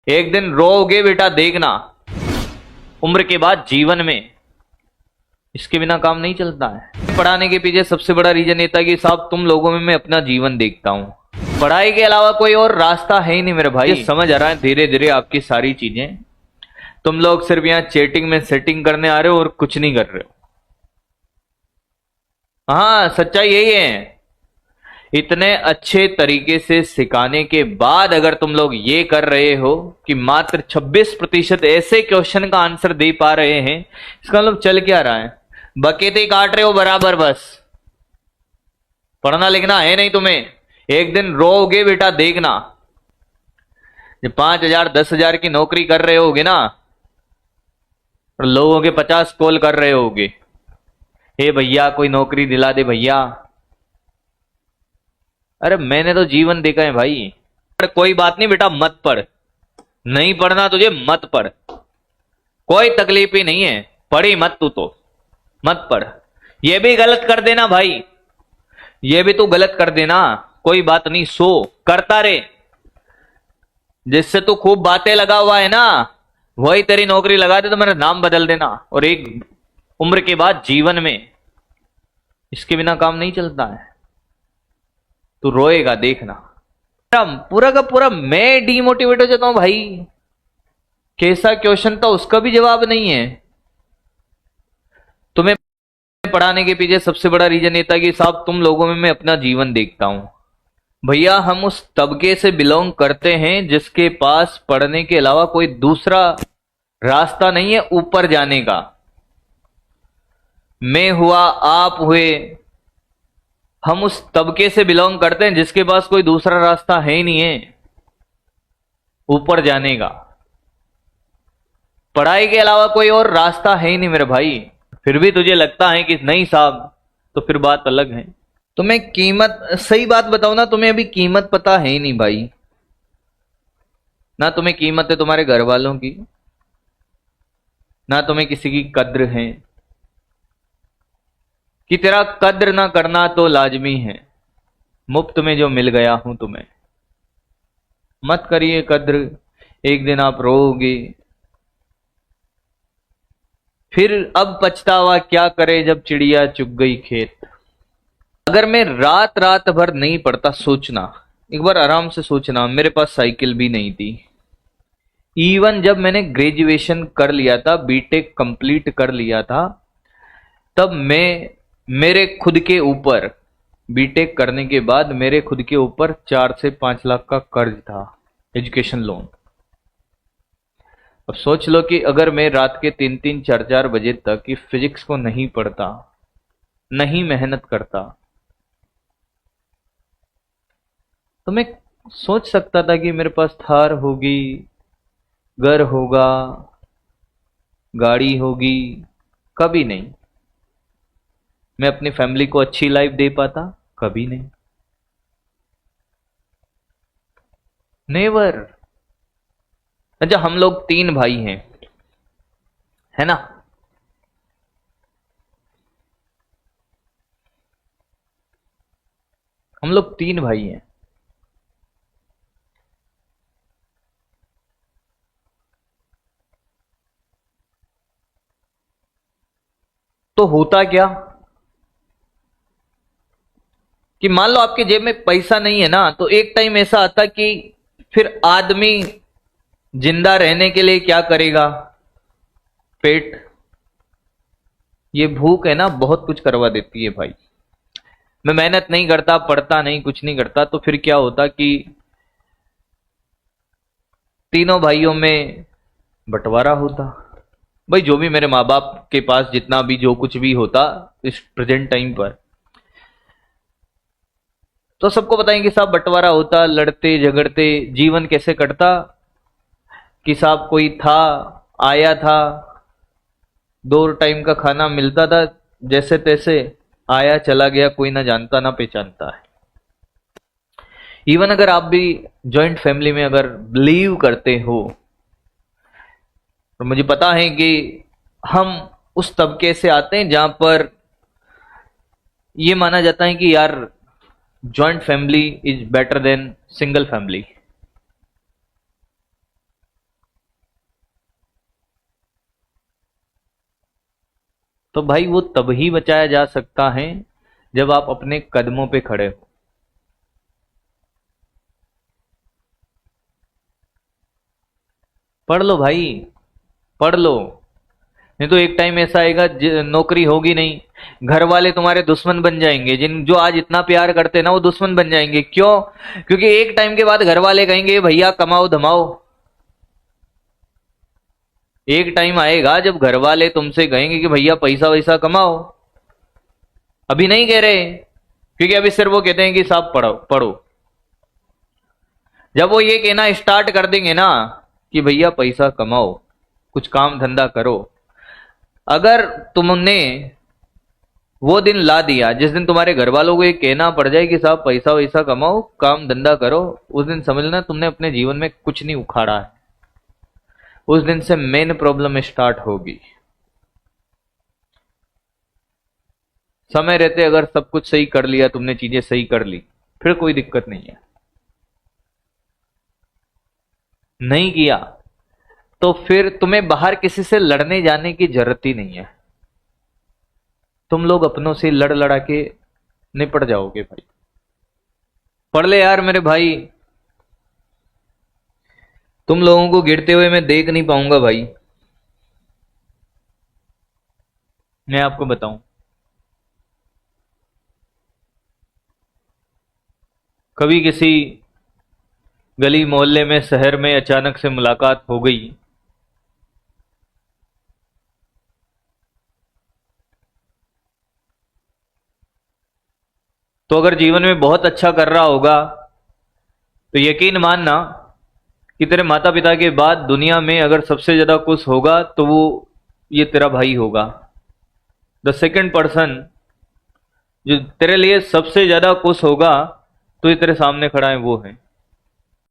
एक दिन रोओगे बेटा, देखना। उम्र के बाद जीवन में इसके बिना काम नहीं चलता है। पढ़ाने के पीछे सबसे बड़ा रीजन ये था कि साहब तुम लोगों में मैं अपना जीवन देखता हूं। पढ़ाई के अलावा कोई और रास्ता है ही नहीं मेरे भाई। समझ आ रहा है धीरे धीरे आपकी सारी चीजें। तुम लोग सिर्फ यहाँ चैटिंग में सेटिंग करने आ रहे हो और कुछ नहीं कर रहे हो। हाँ, सच्चाई यही है। इतने अच्छे तरीके से सिखाने के बाद अगर तुम लोग ये कर रहे हो कि मात्र 26% ऐसे क्वेश्चन का आंसर दे पा रहे हैं, इसका मतलब चल क्या रहा है? बकेते काट रहे हो बराबर, बस पढ़ना लिखना है नहीं तुम्हें। एक दिन रोओगे बेटा, देखना। जब 5,000 10,000 की नौकरी कर रहे होगे ना, और लोगों के 50 कॉल कर रहे होगे, हे भैया कोई नौकरी दिला दे भैया। अरे मैंने तो जीवन देखा है भाई। पर कोई बात नहीं बेटा, मत पढ़। नहीं पढ़ना तुझे, मत पढ़, कोई तकलीफ ही नहीं है। पढ़ी मत तू तो मत पढ़। ये भी गलत कर देना भाई, ये भी तू गलत कर देना, कोई बात नहीं, सो करता रे। जिससे तू खूब बातें लगा हुआ है ना, वही तेरी नौकरी लगा दे तो मेरा नाम बदल देना। और एक उम्र के बाद जीवन में इसके बिना काम नहीं चलता है। तू रोएगा देखना। पूरा का पूरा मैं डिमोटिवेट हो जाता हूं भाई। कैसा क्वेश्चन था उसका भी जवाब नहीं है। तुम्हें पढ़ाने के पीछे सबसे बड़ा रीजन ये था कि साहब तुम लोगों में मैं अपना जीवन देखता हूं। भैया हम उस तबके से बिलोंग करते हैं जिसके पास पढ़ने के अलावा कोई दूसरा रास्ता नहीं है ऊपर जाने का। मैं हुआ, आप हुए, हम उस तबके से बिलोंग करते हैं जिसके पास कोई दूसरा रास्ता है ही नहीं है ऊपर जाने का। पढ़ाई के अलावा कोई और रास्ता है ही नहीं मेरे भाई। फिर भी तुझे लगता है कि नहीं साहब, तो फिर बात अलग है। तुम्हें कीमत, सही बात बताओ ना, तुम्हें अभी कीमत पता है ही नहीं भाई। ना तुम्हें कीमत है तुम्हारे घर वालों की, ना तुम्हें किसी की कद्र है। कि तेरा कद्र ना करना तो लाजमी है। मुफ्त में जो मिल गया हूं तुम्हें, मत करिए कद्र। एक दिन आप रोओगे, फिर अब पछतावा क्या करे जब चिड़िया चुग गई खेत। अगर मैं रात रात भर नहीं पढ़ता, सोचना एक बार, आराम से सोचना, मेरे पास साइकिल भी नहीं थी। इवन जब मैंने ग्रेजुएशन कर लिया था, बीटेक कंप्लीट कर लिया था, तब मैं, मेरे खुद के ऊपर, बीटेक करने के बाद मेरे खुद के ऊपर 4 से 5 लाख का कर्ज था, एजुकेशन लोन। अब सोच लो कि अगर मैं रात के 3-3 4-4 बजे तक कि फिजिक्स को नहीं पढ़ता, नहीं मेहनत करता, तो मैं सोच सकता था कि मेरे पास थार होगी, घर होगा, गाड़ी होगी। कभी नहीं। मैं अपनी फैमिली को अच्छी लाइफ दे पाता, कभी नहीं, नेवर। अच्छा, हम लोग 3 भाई हैं, है ना? हम लोग 3 भाई हैं। तो होता क्या कि मान लो आपके जेब में पैसा नहीं है ना, तो एक टाइम ऐसा आता कि फिर आदमी जिंदा रहने के लिए क्या करेगा? पेट। ये भूख है ना, बहुत कुछ करवा देती है भाई। मैं मेहनत नहीं करता, पढ़ता नहीं, कुछ नहीं करता, तो फिर क्या होता कि तीनों भाइयों में बंटवारा होता। भाई जो भी मेरे माँ बाप के पास जितना भी जो कुछ भी होता इस प्रेजेंट टाइम पर, तो सबको बताएंगे साहब बंटवारा होता, लड़ते झगड़ते जीवन कैसे कटता कि साहब कोई था, आया था, 2 टाइम का खाना मिलता था, जैसे तैसे आया चला गया, कोई ना जानता ना पहचानता है। इवन अगर आप भी जॉइंट फैमिली में अगर बिलीव करते हो, तो मुझे पता है कि हम उस तबके से आते हैं जहां पर यह माना जाता है कि यार joint family is better than single family. तो भाई वो तभी बचाया जा सकता है जब आप अपने कदमों पे खड़े हो। पढ़ लो भाई, पढ़ लो, नहीं तो एक टाइम ऐसा आएगा नौकरी होगी नहीं, घर वाले तुम्हारे दुश्मन बन जाएंगे। जिन जो आज इतना प्यार करते हैं ना, वो दुश्मन बन जाएंगे। क्यों? क्योंकि एक टाइम के बाद घर वाले कहेंगे भैया कमाओ धमाओ। एक टाइम आएगा जब घर वाले तुमसे कहेंगे कि भैया पैसा वैसा कमाओ। अभी नहीं कह रहे, क्योंकि अभी सिर्फ वो कहते हैं कि साहब पढ़ो पढ़ो। जब वो ये कहना स्टार्ट कर देंगे ना कि भैया पैसा कमाओ, कुछ काम धंधा करो, अगर तुमने वो दिन ला दिया जिस दिन तुम्हारे घर वालों को ये कहना पड़ जाए कि साहब पैसा वैसा कमाओ, काम धंधा करो, उस दिन समझना तुमने अपने जीवन में कुछ नहीं उखाड़ा है। उस दिन से मेन प्रॉब्लम स्टार्ट होगी। समय रहते अगर सब कुछ सही कर लिया तुमने, चीजें सही कर ली, फिर कोई दिक्कत नहीं है। नहीं किया तो फिर तुम्हें बाहर किसी से लड़ने जाने की जरूरत ही नहीं है। तुम लोग अपनों से लड़ लड़ा के निपट जाओगे भाई। पढ़ ले यार मेरे भाई, तुम लोगों को गिरते हुए मैं देख नहीं पाऊंगा भाई। मैं आपको बताऊं, कभी किसी गली मोहल्ले में शहर में अचानक से मुलाकात हो गई, तो अगर जीवन में बहुत अच्छा कर रहा होगा तो यकीन मानना कि तेरे माता पिता के बाद दुनिया में अगर सबसे ज्यादा खुश होगा तो वो ये तेरा भाई होगा। द सेकेंड पर्सन जो तेरे लिए सबसे ज्यादा खुश होगा तो ये तेरे सामने खड़ा है वो है।